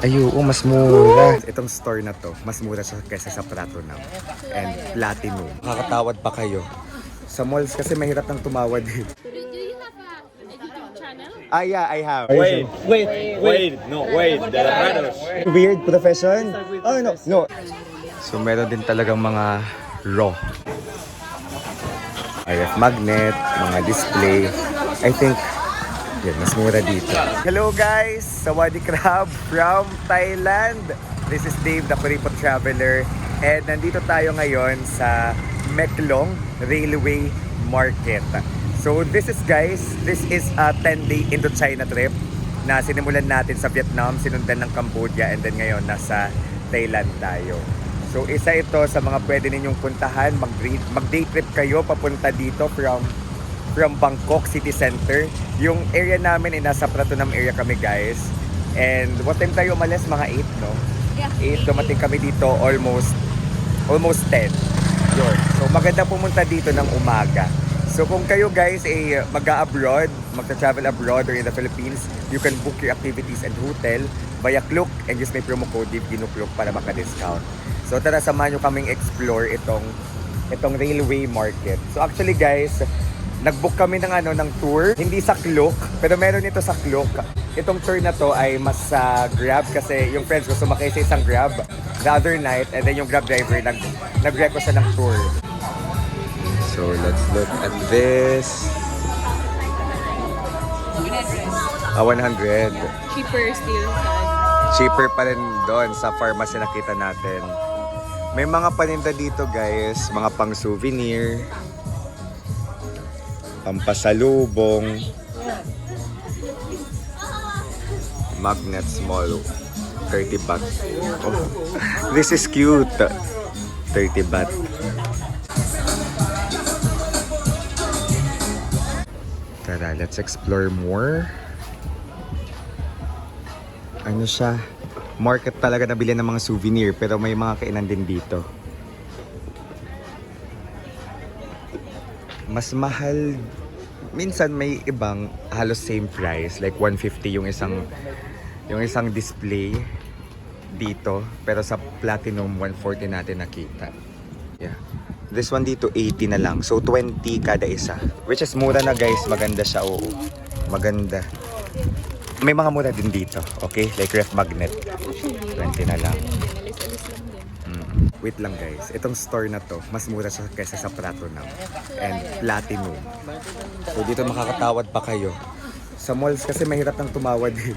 Ayo, mas mura. Itong store na to, mas mura siya kaysa sa Platinum and Platinum. Nakakatawad pa kayo. Sa malls kasi mahirap nang tumawad eh. Do you have a YouTube channel? Ah, yeah, I have. Wait. No, wait. The brothers. Weird profession? Oh, no. So, meron din talagang mga raw. RF magnet, mga display. I think, yan, mas mura dito. Hello guys! Sawadee Krab from Thailand. This is Dave, the Kuripot Traveler. And nandito tayo ngayon sa Meklong Railway Market. So this is a 10-day Indochina trip na sinimulan natin sa Vietnam, sinundan ng Cambodia, and then ngayon nasa Thailand tayo. So isa ito sa mga pwede ninyong puntahan, mag-day trip kayo papunta dito from Bangkok City Center. Yung area namin ay nasa Pratunam area kami guys. And what time tayo umalis? Mga 8, no? Yeah. 8, dumating kami dito almost 10. Yun. So maganda pumunta dito ng umaga. So kung kayo guys ay mag-a-abroad, magta-travel abroad or in the Philippines, you can book your activities and hotel via Klook and use my promo code DIVGINUKLOOK para maka-discount. So tara, samahan nyo kaming explore itong railway market. So actually guys, nag-book kami ng tour, hindi sa Klook, pero meron ito sa Klook. Itong tour na to ay mas Grab kasi yung friends ko sumakay sa isang Grab the other night, and then yung Grab driver nag-reco siya ng tour. So let's look at this. 100. Cheaper still. Cheaper pa rin doon sa pharmacy nakita natin. May mga paninda dito guys, mga pang souvenir, pampasalubong, magnet small, 30 baht. Oh, this is cute. 30 baht. Tara, let's explore more. Ano siya? Market talaga nabili ng mga souvenir, pero may mga kainan din dito. Mas mahal. Minsan may ibang halos same price, like 150 yung isang display dito, pero sa Platinum 140 natin nakita. Yeah. This one dito 80 na lang. So 20 kada isa, which is mura na guys. Maganda siya, oo. Maganda. May mga mura din dito, okay? Like ref magnet. 20 na lang. Wait lang guys, itong store na to, mas mura siya kaysa sa Platinum and Platinum. So dito makakatawad pa kayo. Sa malls kasi mahirap nang tumawad eh.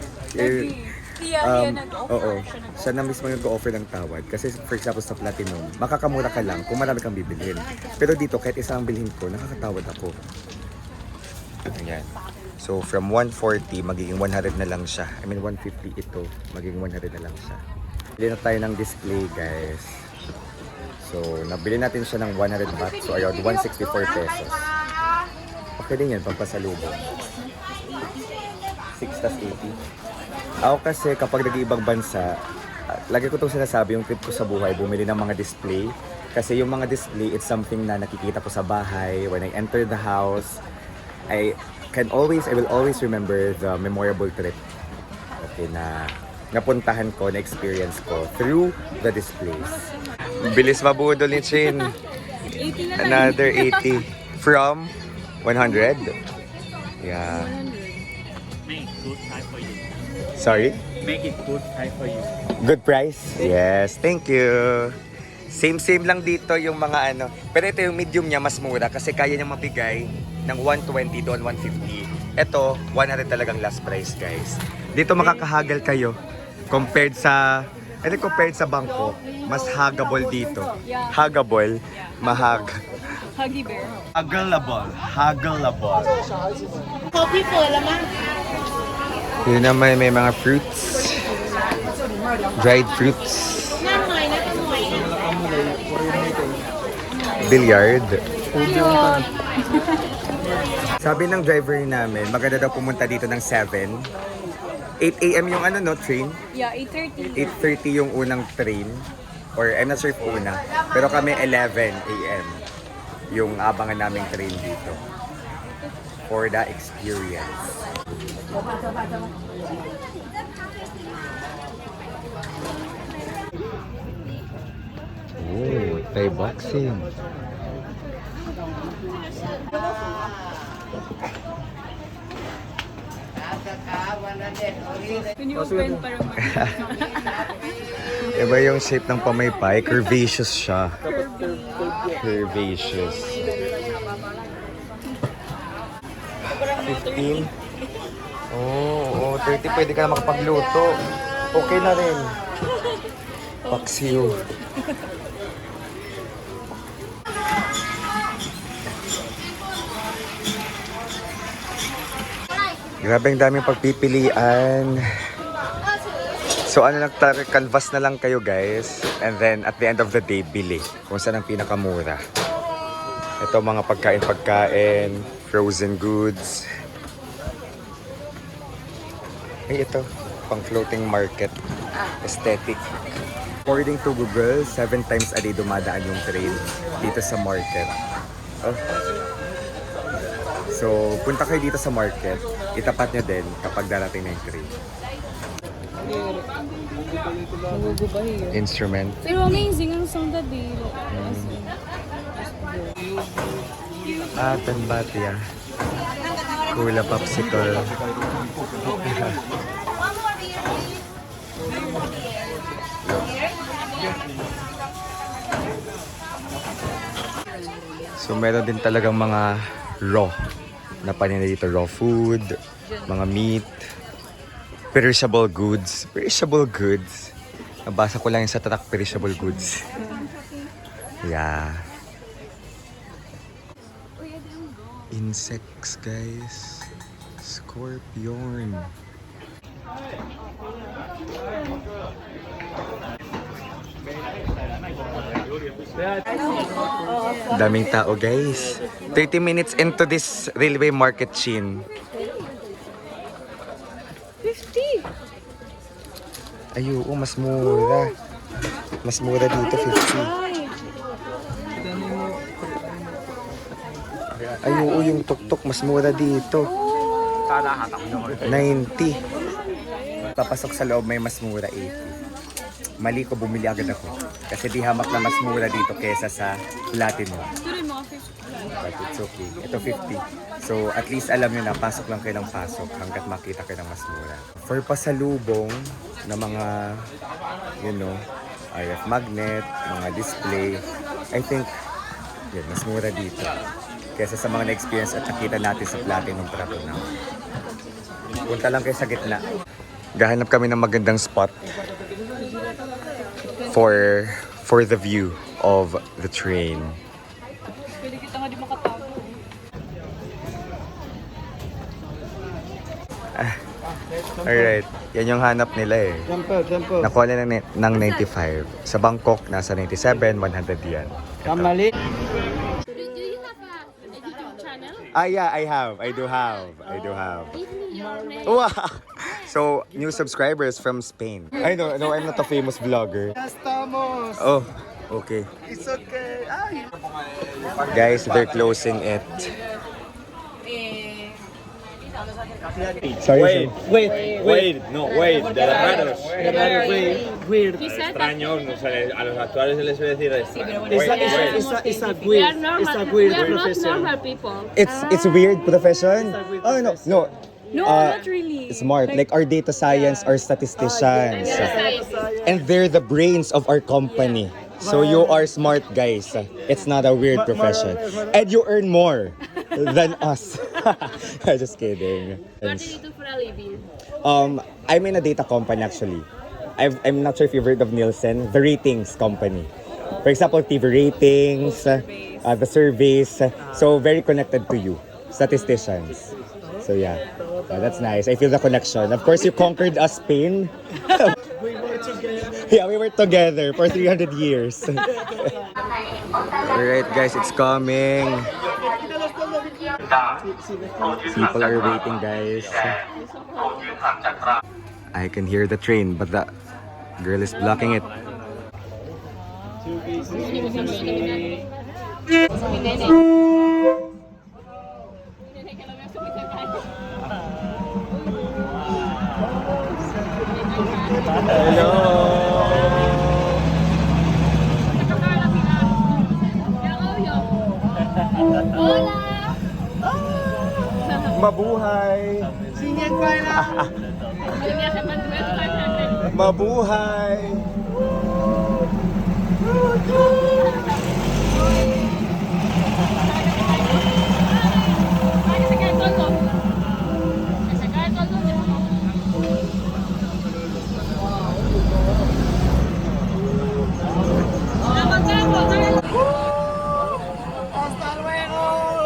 Oo, siya na mismo yung go-offer ng tawad. Kasi for example sa Platinum, makakamura ka lang kung marami kang bibilhin. Pero dito kahit isang bilhin ko, nakakatawad ako. Ayan. So from 140, magiging 100 na lang siya. I mean 150 ito, magiging 100 na lang siya. Bili na tayo ng display guys. So nabili natin siya ng 100 baht, so around 164 pesos. Okay din yan, pagpasalubong. 6 tas 80. Ako kasi kapag nag-iibang bansa, lagi ko itong sinasabi, yung trip ko sa buhay, bumili ng mga display. Kasi yung mga display, it's something na nakikita ko sa bahay. When I enter the house, I will always remember the memorable trip. Okay, na napuntahan ko, na-experience ko through the displays. Bilis mabudol ni Chin. 80 na lang. Another 80 from 100. Yeah. Make good time for you. Sorry? Make it good time for you. Good price? Yes, thank you. Same lang dito yung mga Pero ito yung medium niya mas mura kasi kaya niyang mabigay ng 120 doon 150. Ito, 100 talagang last price guys. Dito makakahagal kayo compared sa Bangkok. Mas hagable dito. Hagable, Huggy bear. Hagalable. Coffee po, laman. Yun naman may mga fruits. Dried fruits. Billiard. Sabi ng driver namin, maganda daw pumunta dito ng 7. 8 AM yung train. Yeah, 8:30. 8:30 yung unang train. Or I'm not sure if una. Pero kami 11 AM. yung abangan naming train dito. For the experience. Oh, Thai boxing. When you open, parang Iba yung shape ng pamaypay. Curvaceous siya. Curvaceous. 15. Oo, 30. Pwede ka na makapagluto. Okay na rin. Paksiw. Grabe ang daming pagpipilian. So ano lang, canvas na lang kayo guys. And then at the end of the day, bili. Kung saan ang pinakamura. Ito mga pagkain, frozen goods. Ay ito, pang floating market. Aesthetic. According to Google, 7 times a day dumadaan yung train dito sa market. Oh. So, punta kayo dito sa market, itapat nyo din kapag darating na yung train. nagugubahi yun. Instrument. Pero amazing ang sound that day. Tanbatia. Kula popsicle. So meron din talagang mga raw na paninda dito. Raw food, mga meat, perishable goods. Perishable goods. Nabasa ko lang yung sa tatak, perishable goods. Yeah. Insects, guys. Scorpion. Daming tao, guys. 30 minutes into this railway market chain. 50! Ay, oo, mas mura. Mas mura dito, 50. Ay, oo, yung tuktok, mas mura dito. 90. Papasok sa loob, may mas mura 80. Mali ko, bumili agad ako. Kasi di hamak na mas mura dito kesa sa Platinum. Tuloy mo, 50. But it's okay. Ito 50. So at least alam nyo na, pasok lang kayo ng pasok hanggat makita kayo ng mas mura. For pasalubong na mga, you know, RF magnet, mga display, I think, yun, mas mura dito. Kesa sa mga na-experience at nakita natin sa Platinum Trato na. Punta lang kayo sa gitna. Gahanap kami ng magandang spot for the view of the train. Pwede kita nga di makatago. Alright, yan yung hanap nila eh. Nakuha nila ng 95. Sa Bangkok, nasa 97, 100 yan. Ito. Do you have a YouTube channel? Yeah, I do have. Give me your name. Wow! So, new subscribers from Spain. I know, no, I'm not a famous vlogger. Estamos. Oh, okay. It's okay. Ay. Guys, they're closing it. Sorry, Wait, no, wait, de los raros. Weird. He said that Extraños, no sé, a los actuales se les suele decir extraños. It's a we are weird. normal. It's a We weird are not profession. normal people. It's weird profession. Oh no. No, not really. Smart, like our data science or statisticians. And they're the brains of our company. So you are smart guys. It's not a weird profession. And you earn more than us. Just kidding. What do you do for a living? I'm in a data company actually. I'm not sure if you've heard of Nielsen, the ratings company. For example, TV ratings, the surveys. So very connected to you, statisticians. So yeah, that's nice. I feel the connection. Of course, you conquered us, Spain. Yeah, we were together for 300 years. Alright guys, it's coming. People are waiting, guys. I can hear the train, but the girl is blocking it. Hola! Mabuhay! Mabuhay!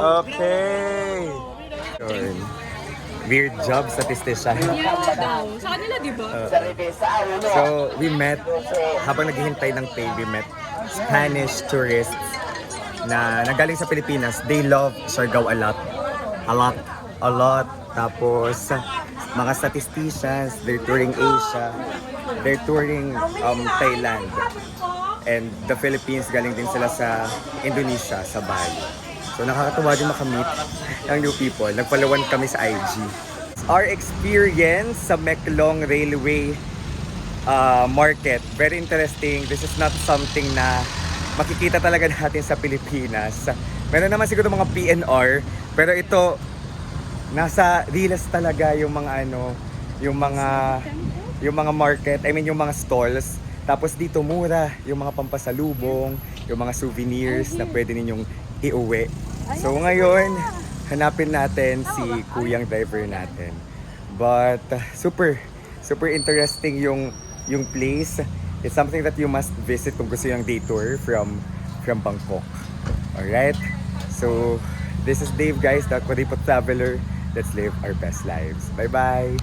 Okay. Yun. Weird job statistician. Yeah, daw. Sa kanila, di ba? So, we met, habang naghihintay ng pay, we met Spanish tourists na nanggaling sa Pilipinas. They love Siargao a lot. A lot. A lot. Tapos, mga statisticians, they're touring Asia. They're touring Thailand. And the Philippines, galing din sila sa Indonesia, sa Bali. So nakakatuwa din makamit ng new people. Nagpalawan kami sa IG. Our experience sa Meklong Railway Market, very interesting. This is not something na makikita talaga natin sa Pilipinas. Meron naman siguro mga PNR, pero ito nasa Riles talaga yung mga yung mga market, I mean yung mga stalls. Tapos dito mura yung mga pampasalubong, yung mga souvenirs na pwede ninyong iuwi. So ngayon, hanapin natin si kuyang driver natin. But super interesting yung place. It's something that you must visit kung gusto yung day tour from Bangkok. Alright? So, this is Dave guys, the Kuripot Traveler. Let's live our best lives. Bye-bye!